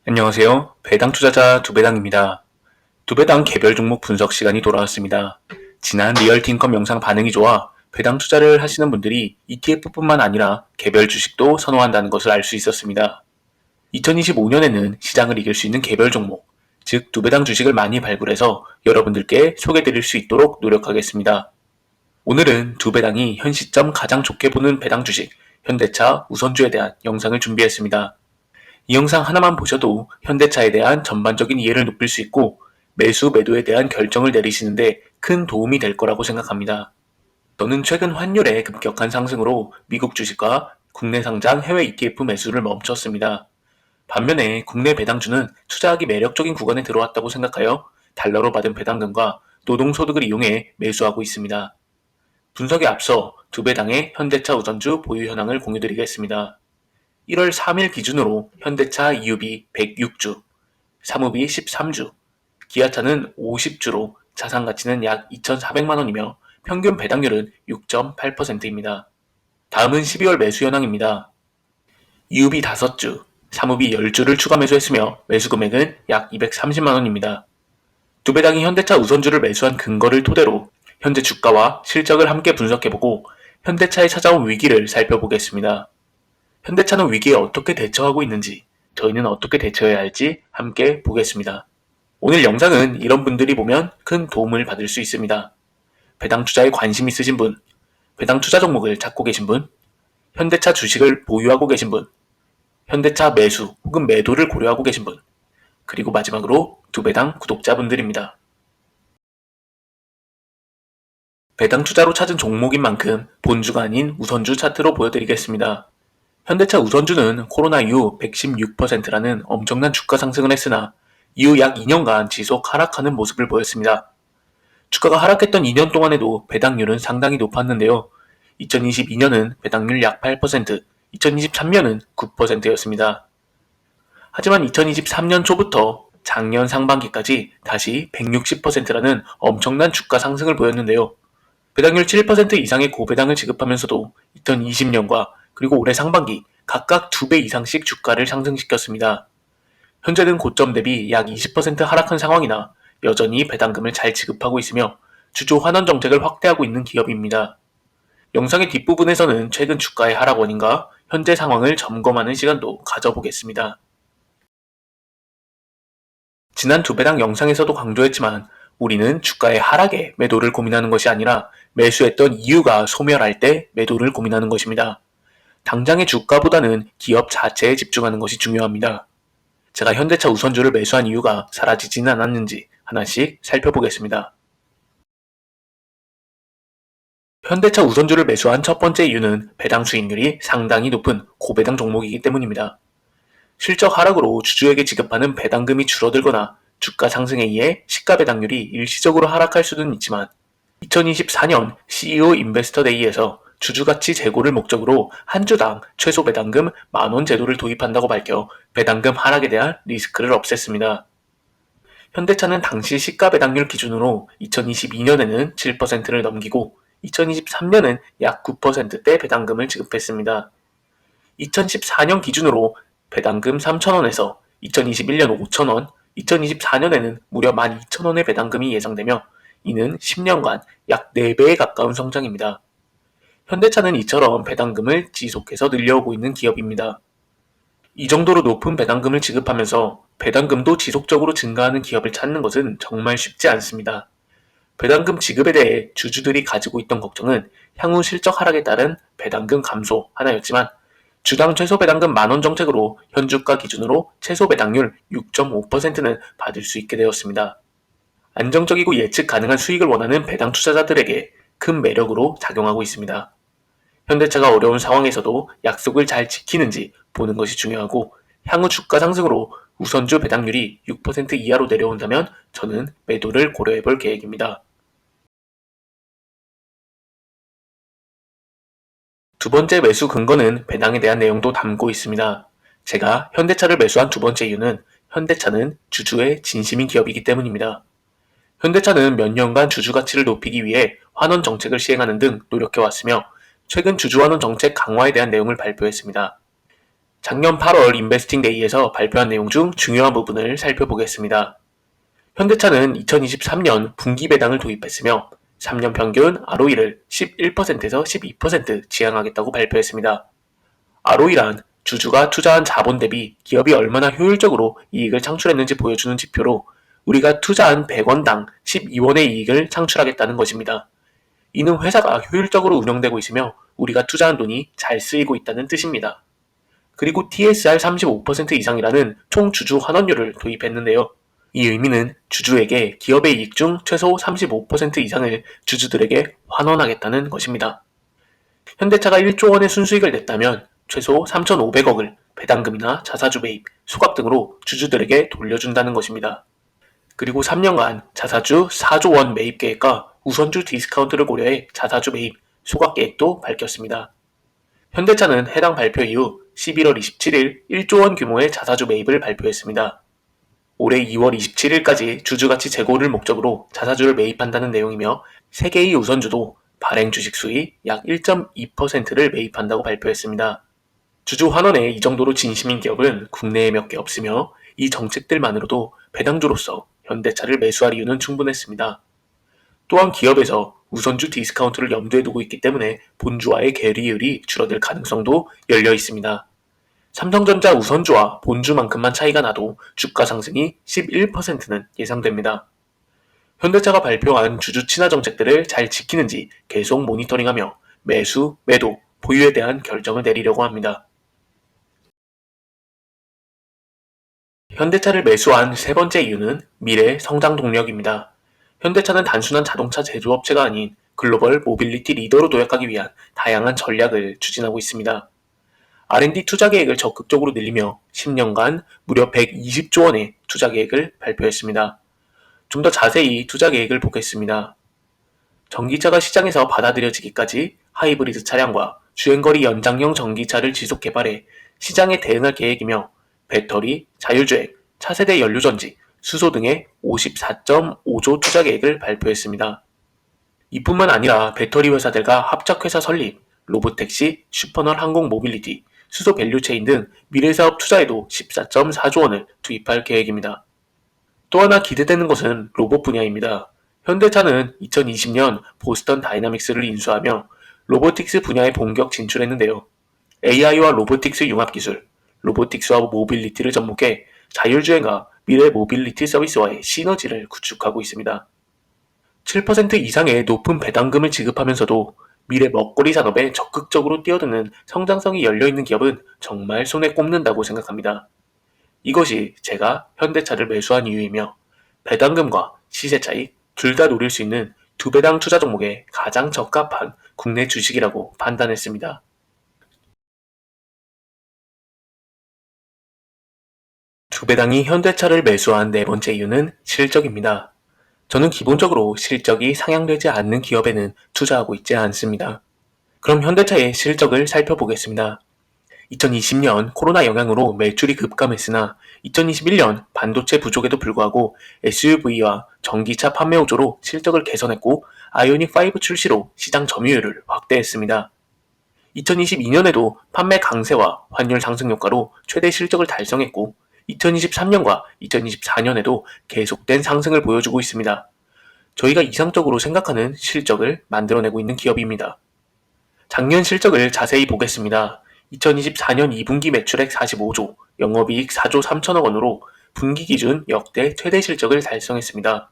안녕하세요. 배당 투자자 두배당입니다. 두배당 개별 종목 분석 시간이 돌아왔습니다. 지난 리얼티인컴 영상 반응이 좋아 배당 투자를 하시는 분들이 ETF뿐만 아니라 개별 주식도 선호한다는 것을 알 수 있었습니다. 2025년에는 시장을 이길 수 있는 개별 종목, 즉 두배당 주식을 많이 발굴해서 여러분들께 소개드릴 수 있도록 노력하겠습니다. 오늘은 두배당이 현 시점 가장 좋게 보는 배당 주식, 현대차 우선주에 대한 영상을 준비했습니다. 이 영상 하나만 보셔도 현대차에 대한 전반적인 이해를 높일 수 있고 매수, 매도에 대한 결정을 내리시는데 큰 도움이 될 거라고 생각합니다. 저는 최근 환율의 급격한 상승으로 미국 주식과 국내 상장 해외 ETF 매수를 멈췄습니다. 반면에 국내 배당주는 투자하기 매력적인 구간에 들어왔다고 생각하여 달러로 받은 배당금과 노동소득을 이용해 매수하고 있습니다. 분석에 앞서 두 배당의 현대차 우선주 보유 현황을 공유드리겠습니다. 1월 3일 기준으로 현대차 EUB 106주, 사무비 13주, 기아차는 50주로 자산가치는 약 2,400만원이며 평균 배당률은 6.8%입니다. 다음은 12월 매수 현황입니다. EUB 5주, 사무비 10주를 추가 매수했으며 매수 금액은 약 230만원입니다. 두 배당이 현대차 우선주를 매수한 근거를 토대로 현재 주가와 실적을 함께 분석해보고 현대차에 찾아온 위기를 살펴보겠습니다. 현대차는 위기에 어떻게 대처하고 있는지, 저희는 어떻게 대처해야 할지 함께 보겠습니다. 오늘 영상은 이런 분들이 보면 큰 도움을 받을 수 있습니다. 배당 투자에 관심 있으신 분, 배당 투자 종목을 찾고 계신 분, 현대차 주식을 보유하고 계신 분, 현대차 매수 혹은 매도를 고려하고 계신 분, 그리고 마지막으로 두 배당 구독자분들입니다. 배당 투자로 찾은 종목인 만큼 본주가 아닌 우선주 차트로 보여드리겠습니다. 현대차 우선주는 코로나 이후 116%라는 엄청난 주가 상승을 했으나 이후 약 2년간 지속 하락하는 모습을 보였습니다. 주가가 하락했던 2년 동안에도 배당률은 상당히 높았는데요. 2022년은 배당률 약 8%, 2023년은 9%였습니다. 하지만 2023년 초부터 작년 상반기까지 다시 160%라는 엄청난 주가 상승을 보였는데요. 배당률 7% 이상의 고배당을 지급하면서도 2020년과 그리고 올해 상반기 각각 2배 이상씩 주가를 상승시켰습니다. 현재는 고점 대비 약 20% 하락한 상황이나 여전히 배당금을 잘 지급하고 있으며 주주 환원 정책을 확대하고 있는 기업입니다. 영상의 뒷부분에서는 최근 주가의 하락 원인과 현재 상황을 점검하는 시간도 가져보겠습니다. 지난 두 배당 영상에서도 강조했지만 우리는 주가의 하락에 매도를 고민하는 것이 아니라 매수했던 이유가 소멸할 때 매도를 고민하는 것입니다. 당장의 주가보다는 기업 자체에 집중하는 것이 중요합니다. 제가 현대차 우선주를 매수한 이유가 사라지지는 않았는지 하나씩 살펴보겠습니다. 현대차 우선주를 매수한 첫 번째 이유는 배당 수익률이 상당히 높은 고배당 종목이기 때문입니다. 실적 하락으로 주주에게 지급하는 배당금이 줄어들거나 주가 상승에 의해 시가 배당률이 일시적으로 하락할 수는 있지만 2024년 CEO 인베스터 데이에서 주주가치 재고를 목적으로 한 주당 최소 배당금 10,000원 제도를 도입한다고 밝혀 배당금 하락에 대한 리스크를 없앴습니다. 현대차는 당시 시가 배당률 기준으로 2022년에는 7%를 넘기고 2023년은 약 9%대 배당금을 지급했습니다. 2014년 기준으로 배당금 3,000원에서 2021년 5,000원, 2024년에는 무려 12,000원의 배당금이 예상되며 이는 10년간 약 4배에 가까운 성장입니다. 현대차는 이처럼 배당금을 지속해서 늘려오고 있는 기업입니다. 이 정도로 높은 배당금을 지급하면서 배당금도 지속적으로 증가하는 기업을 찾는 것은 정말 쉽지 않습니다. 배당금 지급에 대해 주주들이 가지고 있던 걱정은 향후 실적 하락에 따른 배당금 감소 하나였지만 주당 최소 배당금 10,000원 정책으로 현주가 기준으로 최소 배당률 6.5%는 받을 수 있게 되었습니다. 안정적이고 예측 가능한 수익을 원하는 배당 투자자들에게 큰 매력으로 작용하고 있습니다. 현대차가 어려운 상황에서도 약속을 잘 지키는지 보는 것이 중요하고 향후 주가 상승으로 우선주 배당률이 6% 이하로 내려온다면 저는 매도를 고려해 볼 계획입니다. 두 번째 매수 근거는 배당에 대한 내용도 담고 있습니다. 제가 현대차를 매수한 두 번째 이유는 현대차는 주주의 진심인 기업이기 때문입니다. 현대차는 몇 년간 주주 가치를 높이기 위해 환원 정책을 시행하는 등 노력해왔으며 최근 주주 환원 정책 강화에 대한 내용을 발표했습니다. 작년 8월 인베스팅 데이에서 발표한 내용 중 중요한 부분을 살펴보겠습니다. 현대차는 2023년 분기 배당을 도입했으며 3년 평균 ROE를 11%에서 12% 지향하겠다고 발표했습니다. ROE란 주주가 투자한 자본 대비 기업이 얼마나 효율적으로 이익을 창출했는지 보여주는 지표로 우리가 투자한 100원당 12원의 이익을 창출하겠다는 것입니다. 이는 회사가 효율적으로 운영되고 있으며 우리가 투자한 돈이 잘 쓰이고 있다는 뜻입니다. 그리고 TSR 35% 이상이라는 총 주주 환원율을 도입했는데요. 이 의미는 주주에게 기업의 이익 중 최소 35% 이상을 주주들에게 환원하겠다는 것입니다. 현대차가 1조 원의 순수익을 냈다면 최소 3,500억을 배당금이나 자사주 매입, 소각 등으로 주주들에게 돌려준다는 것입니다. 그리고 3년간 자사주 4조 원 매입 계획과 우선주 디스카운트를 고려해 자사주 매입, 소각 계획도 밝혔습니다. 현대차는 해당 발표 이후 11월 27일 1조 원 규모의 자사주 매입을 발표했습니다. 올해 2월 27일까지 주주가치 제고를 목적으로 자사주를 매입한다는 내용이며 3개의 우선주도 발행 주식 수의 약 1.2%를 매입한다고 발표했습니다. 주주 환원에 이 정도로 진심인 기업은 국내에 몇 개 없으며 이 정책들만으로도 배당주로서 현대차를 매수할 이유는 충분했습니다. 또한 기업에서 우선주 디스카운트를 염두에 두고 있기 때문에 본주와의 괴리율이 줄어들 가능성도 열려 있습니다. 삼성전자 우선주와 본주만큼만 차이가 나도 주가 상승이 11%는 예상됩니다. 현대차가 발표한 주주 친화 정책들을 잘 지키는지 계속 모니터링하며 매수, 매도, 보유에 대한 결정을 내리려고 합니다. 현대차를 매수한 세 번째 이유는 미래 성장 동력입니다. 현대차는 단순한 자동차 제조업체가 아닌 글로벌 모빌리티 리더로 도약하기 위한 다양한 전략을 추진하고 있습니다. R&D 투자 계획을 적극적으로 늘리며 10년간 무려 120조 원의 투자 계획을 발표했습니다. 좀 더 자세히 투자 계획을 보겠습니다. 전기차가 시장에서 받아들여지기까지 하이브리드 차량과 주행거리 연장형 전기차를 지속 개발해 시장에 대응할 계획이며 배터리, 자율주행, 차세대 연료전지, 수소 등의 54.5조 투자 계획을 발표했습니다. 이뿐만 아니라 배터리 회사들과 합작회사 설립, 로보택시, 슈퍼널 항공 모빌리티, 수소 밸류체인 등 미래사업 투자에도 14.4조 원을 투입할 계획입니다. 또 하나 기대되는 것은 로봇 분야입니다. 현대차는 2020년 보스턴 다이나믹스를 인수하며 로보틱스 분야에 본격 진출했는데요. AI와 로보틱스 융합 기술, 로보틱스와 모빌리티를 접목해 자율주행과 미래 모빌리티 서비스와의 시너지를 구축하고 있습니다. 7% 이상의 높은 배당금을 지급하면서도 미래 먹거리 산업에 적극적으로 뛰어드는 성장성이 열려있는 기업은 정말 손에 꼽는다고 생각합니다. 이것이 제가 현대차를 매수한 이유이며 배당금과 시세 차익 둘 다 노릴 수 있는 두 배당 투자 종목에 가장 적합한 국내 주식이라고 판단했습니다. 두 배당이 현대차를 매수한 네 번째 이유는 실적입니다. 저는 기본적으로 실적이 상향되지 않는 기업에는 투자하고 있지 않습니다. 그럼 현대차의 실적을 살펴보겠습니다. 2020년 코로나 영향으로 매출이 급감했으나 2021년 반도체 부족에도 불구하고 SUV와 전기차 판매 호조로 실적을 개선했고 아이오닉5 출시로 시장 점유율을 확대했습니다. 2022년에도 판매 강세와 환율 상승 효과로 최대 실적을 달성했고 2023년과 2024년에도 계속된 상승을 보여주고 있습니다. 저희가 이상적으로 생각하는 실적을 만들어내고 있는 기업입니다. 작년 실적을 자세히 보겠습니다. 2024년 2분기 매출액 45조, 영업이익 4조 3천억 원으로 분기 기준 역대 최대 실적을 달성했습니다.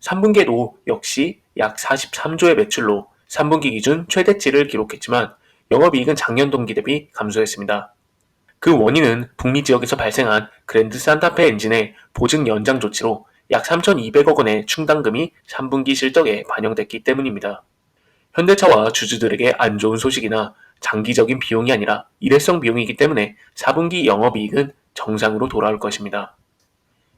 3분기에도 역시 약 43조의 매출로 3분기 기준 최대치를 기록했지만 영업이익은 작년 동기 대비 감소했습니다. 그 원인은 북미 지역에서 발생한 그랜드 산타페 엔진의 보증 연장 조치로 약 3,200억 원의 충당금이 3분기 실적에 반영됐기 때문입니다. 현대차와 주주들에게 안 좋은 소식이나 장기적인 비용이 아니라 일회성 비용이기 때문에 4분기 영업이익은 정상으로 돌아올 것입니다.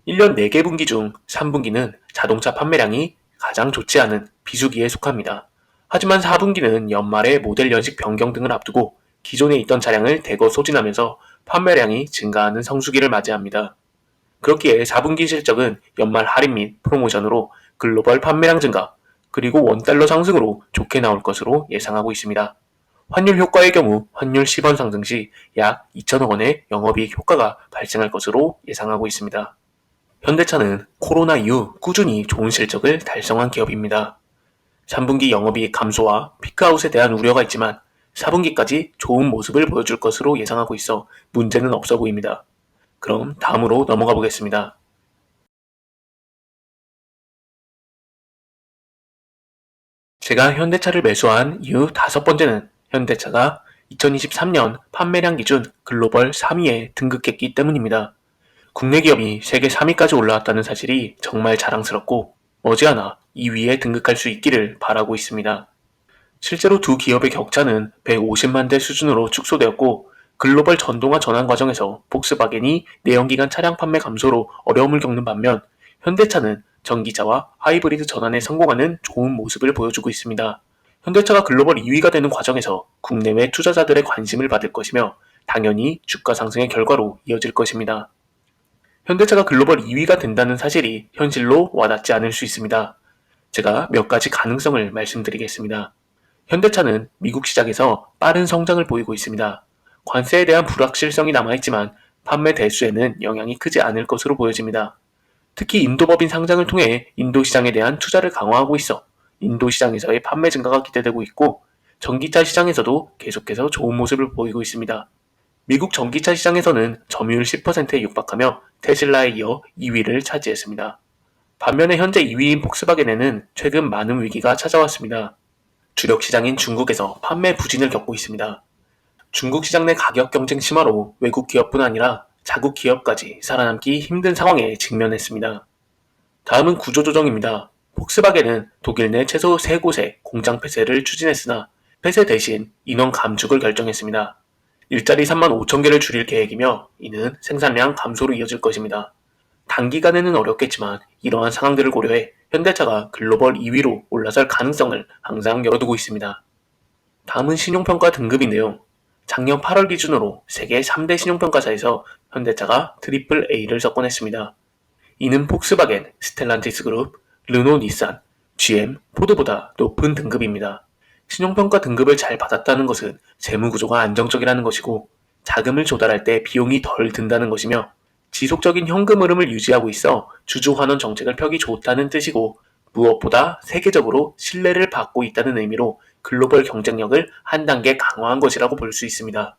1년 4개 분기 중 3분기는 자동차 판매량이 가장 좋지 않은 비수기에 속합니다. 하지만 4분기는 연말에 모델 연식 변경 등을 앞두고 기존에 있던 차량을 대거 소진하면서 판매량이 증가하는 성수기를 맞이합니다. 그렇기에 4분기 실적은 연말 할인 및 프로모션으로 글로벌 판매량 증가, 그리고 원달러 상승으로 좋게 나올 것으로 예상하고 있습니다. 환율 효과의 경우 환율 10원 상승 시 약 2천억 원의 영업이익 효과가 발생할 것으로 예상하고 있습니다. 현대차는 코로나 이후 꾸준히 좋은 실적을 달성한 기업입니다. 3분기 영업이익 감소와 피크아웃에 대한 우려가 있지만 4분기까지 좋은 모습을 보여줄 것으로 예상하고 있어 문제는 없어 보입니다. 그럼 다음으로 넘어가 보겠습니다. 제가 현대차를 매수한 이유 다섯 번째는 현대차가 2023년 판매량 기준 글로벌 3위에 등극했기 때문입니다. 국내 기업이 세계 3위까지 올라왔다는 사실이 정말 자랑스럽고 머지않아 2위에 등극할 수 있기를 바라고 있습니다. 실제로 두 기업의 격차는 150만 대 수준으로 축소되었고 글로벌 전동화 전환 과정에서 폭스바겐이 내연기관 차량 판매 감소로 어려움을 겪는 반면 현대차는 전기차와 하이브리드 전환에 성공하는 좋은 모습을 보여주고 있습니다. 현대차가 글로벌 2위가 되는 과정에서 국내외 투자자들의 관심을 받을 것이며 당연히 주가 상승의 결과로 이어질 것입니다. 현대차가 글로벌 2위가 된다는 사실이 현실로 와닿지 않을 수 있습니다. 제가 몇 가지 가능성을 말씀드리겠습니다. 현대차는 미국 시장에서 빠른 성장을 보이고 있습니다. 관세에 대한 불확실성이 남아있지만 판매 대수에는 영향이 크지 않을 것으로 보여집니다. 특히 인도법인 상장을 통해 인도 시장에 대한 투자를 강화하고 있어 인도 시장에서의 판매 증가가 기대되고 있고 전기차 시장에서도 계속해서 좋은 모습을 보이고 있습니다. 미국 전기차 시장에서는 점유율 10%에 육박하며 테슬라에 이어 2위를 차지했습니다. 반면에 현재 2위인 폭스바겐에는 최근 많은 위기가 찾아왔습니다. 주력 시장인 중국에서 판매 부진을 겪고 있습니다. 중국 시장 내 가격 경쟁 심화로 외국 기업뿐 아니라 자국 기업까지 살아남기 힘든 상황에 직면했습니다. 다음은 구조조정입니다. 폭스바겐은 독일 내 최소 3곳의 공장 폐쇄를 추진했으나 폐쇄 대신 인원 감축을 결정했습니다. 일자리 3만 5천 개를 줄일 계획이며 이는 생산량 감소로 이어질 것입니다. 단기간에는 어렵겠지만 이러한 상황들을 고려해 현대차가 글로벌 2위로 올라설 가능성을 항상 열어두고 있습니다. 다음은 신용평가 등급인데요. 작년 8월 기준으로 세계 3대 신용평가사에서 현대차가 트리플 A를 석권했습니다. 이는 폭스바겐, 스텔란티스 그룹, 르노 닛산, GM, 포드보다 높은 등급입니다. 신용평가 등급을 잘 받았다는 것은 재무구조가 안정적이라는 것이고 자금을 조달할 때 비용이 덜 든다는 것이며 지속적인 현금 흐름을 유지하고 있어 주주환원 정책을 펴기 좋다는 뜻이고 무엇보다 세계적으로 신뢰를 받고 있다는 의미로 글로벌 경쟁력을 한 단계 강화한 것이라고 볼 수 있습니다.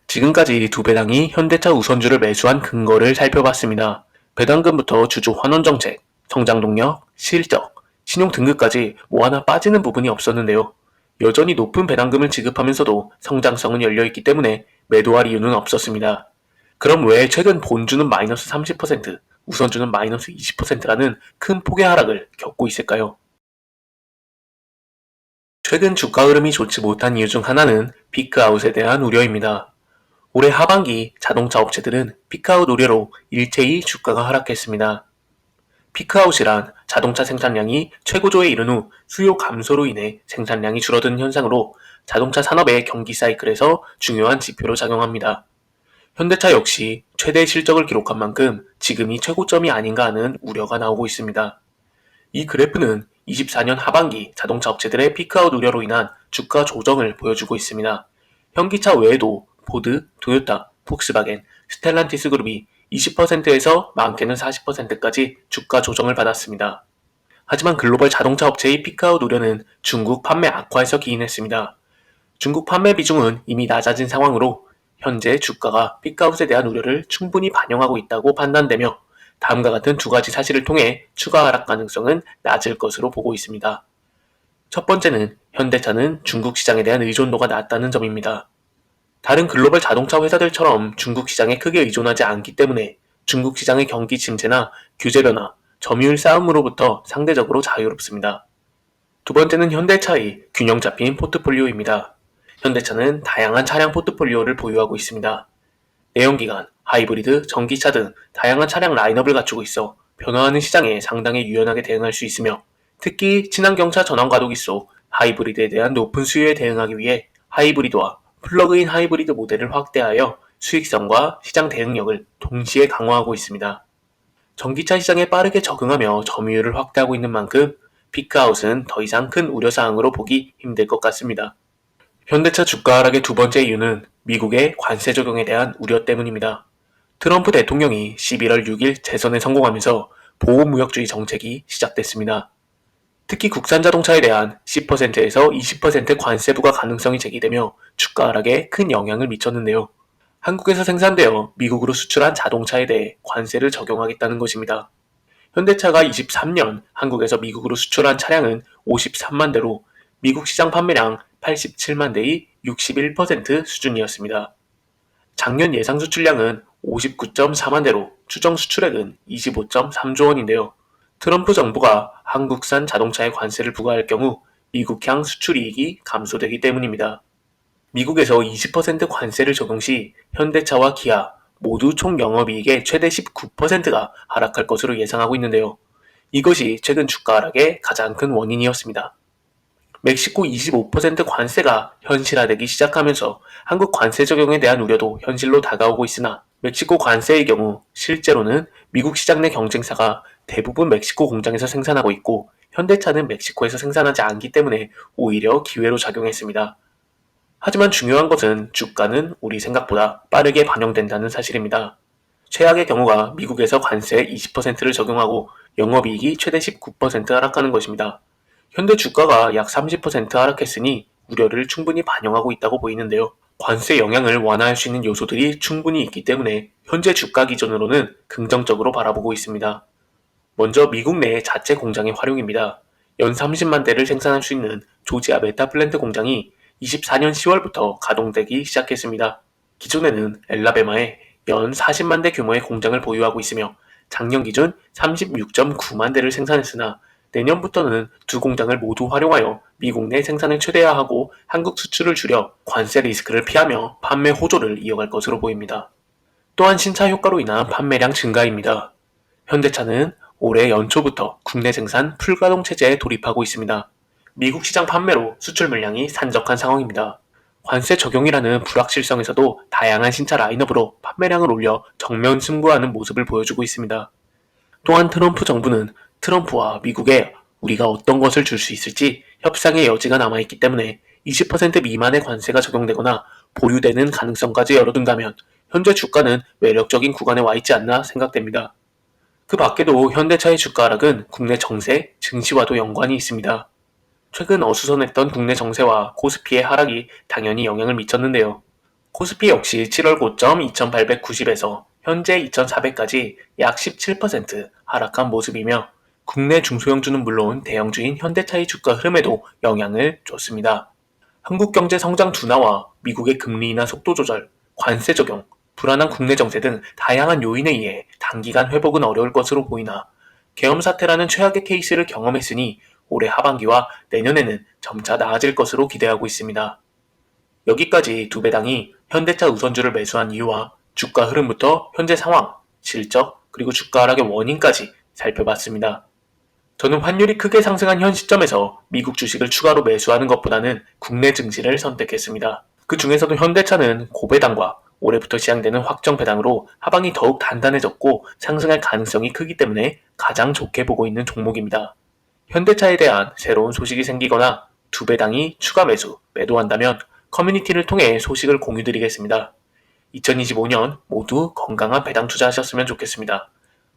지금까지 두 배당이 현대차 우선주를 매수한 근거를 살펴봤습니다. 배당금부터 주주 환원 정책, 성장 동력, 실적, 신용 등급까지 뭐 하나 빠지는 부분이 없었는데요. 여전히 높은 배당금을 지급하면서도 성장성은 열려있기 때문에 매도할 이유는 없었습니다. 그럼 왜 최근 본주는 마이너스 30%, 우선주는 마이너스 20%라는 큰 폭의 하락을 겪고 있을까요? 최근 주가 흐름이 좋지 못한 이유 중 하나는 피크아웃에 대한 우려입니다. 올해 하반기 자동차 업체들은 피크아웃 우려로 일제히 주가가 하락했습니다. 피크아웃이란 자동차 생산량이 최고조에 이른 후 수요 감소로 인해 생산량이 줄어드는 현상으로 자동차 산업의 경기 사이클에서 중요한 지표로 작용합니다. 현대차 역시 최대 실적을 기록한 만큼 지금이 최고점이 아닌가 하는 우려가 나오고 있습니다. 이 그래프는 24년 하반기 자동차 업체들의 피크아웃 우려로 인한 주가 조정을 보여주고 있습니다. 현기차 외에도 포드, 토요타, 폭스바겐, 스텔란티스 그룹이 20%에서 많게는 40%까지 주가 조정을 받았습니다. 하지만 글로벌 자동차 업체의 피크아웃 우려는 중국 판매 악화에서 기인했습니다. 중국 판매 비중은 이미 낮아진 상황으로 현재 주가가 피크아웃에 대한 우려를 충분히 반영하고 있다고 판단되며 다음과 같은 두 가지 사실을 통해 추가 하락 가능성은 낮을 것으로 보고 있습니다. 첫 번째는 현대차는 중국 시장에 대한 의존도가 낮다는 점입니다. 다른 글로벌 자동차 회사들처럼 중국 시장에 크게 의존하지 않기 때문에 중국 시장의 경기 침체나 규제 변화, 점유율 싸움으로부터 상대적으로 자유롭습니다. 두 번째는 현대차의 균형 잡힌 포트폴리오입니다. 현대차는 다양한 차량 포트폴리오를 보유하고 있습니다. 내연기관, 하이브리드, 전기차 등 다양한 차량 라인업을 갖추고 있어 변화하는 시장에 상당히 유연하게 대응할 수 있으며 특히 친환경차 전환 과도기 속 하이브리드에 대한 높은 수요에 대응하기 위해 하이브리드와 플러그인 하이브리드 모델을 확대하여 수익성과 시장 대응력을 동시에 강화하고 있습니다. 전기차 시장에 빠르게 적응하며 점유율을 확대하고 있는 만큼 피크아웃은 더 이상 큰 우려사항으로 보기 힘들 것 같습니다. 현대차 주가 하락의 두 번째 이유는 미국의 관세 적용에 대한 우려 때문입니다. 트럼프 대통령이 11월 6일 재선에 성공하면서 보호무역주의 정책이 시작됐습니다. 특히 국산 자동차에 대한 10%에서 20% 관세 부과 가능성이 제기되며 주가 하락에 큰 영향을 미쳤는데요. 한국에서 생산되어 미국으로 수출한 자동차에 대해 관세를 적용하겠다는 것입니다. 현대차가 23년 한국에서 미국으로 수출한 차량은 53만 대로 미국 시장 판매량 87만 대의 61% 수준이었습니다. 작년 예상 수출량은 59.4만 대로 추정 수출액은 25.3조 원인데요. 트럼프 정부가 한국산 자동차에 관세를 부과할 경우 미국향 수출이익이 감소되기 때문입니다. 미국에서 20% 관세를 적용 시 현대차와 기아 모두 총 영업이익의 최대 19%가 하락할 것으로 예상하고 있는데요. 이것이 최근 주가 하락의 가장 큰 원인이었습니다. 멕시코 25% 관세가 현실화되기 시작하면서 한국 관세 적용에 대한 우려도 현실로 다가오고 있으나 멕시코 관세의 경우 실제로는 미국 시장 내 경쟁사가 대부분 멕시코 공장에서 생산하고 있고 현대차는 멕시코에서 생산하지 않기 때문에 오히려 기회로 작용했습니다. 하지만 중요한 것은 주가는 우리 생각보다 빠르게 반영된다는 사실입니다. 최악의 경우가 미국에서 관세 20%를 적용하고 영업이익이 최대 19% 하락하는 것입니다. 현대 주가가 약 30% 하락했으니 우려를 충분히 반영하고 있다고 보이는데요. 관세 영향을 완화할 수 있는 요소들이 충분히 있기 때문에 현재 주가 기준으로는 긍정적으로 바라보고 있습니다. 먼저 미국 내 자체 공장의 활용입니다. 연 30만 대를 생산할 수 있는 조지아 메타플랜트 공장이 24년 10월부터 가동되기 시작했습니다. 기존에는 엘라베마에 연 40만 대 규모의 공장을 보유하고 있으며 작년 기준 36.9만 대를 생산했으나 내년부터는 두 공장을 모두 활용하여 미국 내 생산을 최대화하고 한국 수출을 줄여 관세 리스크를 피하며 판매 호조를 이어갈 것으로 보입니다. 또한 신차 효과로 인한 판매량 증가입니다. 현대차는 올해 연초부터 국내 생산 풀가동 체제에 돌입하고 있습니다. 미국 시장 판매로 수출 물량이 산적한 상황입니다. 관세 적용이라는 불확실성에서도 다양한 신차 라인업으로 판매량을 올려 정면 승부하는 모습을 보여주고 있습니다. 또한 트럼프 정부는 트럼프와 미국에 우리가 어떤 것을 줄 수 있을지 협상의 여지가 남아있기 때문에 20% 미만의 관세가 적용되거나 보류되는 가능성까지 열어둔다면 현재 주가는 매력적인 구간에 와 있지 않나 생각됩니다. 그 밖에도 현대차의 주가 하락은 국내 정세, 증시와도 연관이 있습니다. 최근 어수선했던 국내 정세와 코스피의 하락이 당연히 영향을 미쳤는데요. 코스피 역시 7월 고점 2890에서 현재 2400까지 약 17% 하락한 모습이며 국내 중소형주는 물론 대형주인 현대차의 주가 흐름에도 영향을 줬습니다. 한국 경제 성장 둔화와 미국의 금리 인하 속도 조절, 관세 적용, 불안한 국내 정세 등 다양한 요인에 의해 단기간 회복은 어려울 것으로 보이나 계엄 사태라는 최악의 케이스를 경험했으니 올해 하반기와 내년에는 점차 나아질 것으로 기대하고 있습니다. 여기까지 두 배당이 현대차 우선주를 매수한 이유와 주가 흐름부터 현재 상황, 실적, 그리고 주가 하락의 원인까지 살펴봤습니다. 저는 환율이 크게 상승한 현 시점에서 미국 주식을 추가로 매수하는 것보다는 국내 증시를 선택했습니다. 그 중에서도 현대차는 고배당과 올해부터 시행되는 확정 배당으로 하방이 더욱 단단해졌고 상승할 가능성이 크기 때문에 가장 좋게 보고 있는 종목입니다. 현대차에 대한 새로운 소식이 생기거나 두 배당이 추가 매수, 매도한다면 커뮤니티를 통해 소식을 공유드리겠습니다. 2025년 모두 건강한 배당 투자하셨으면 좋겠습니다.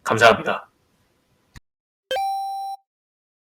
감사합니다.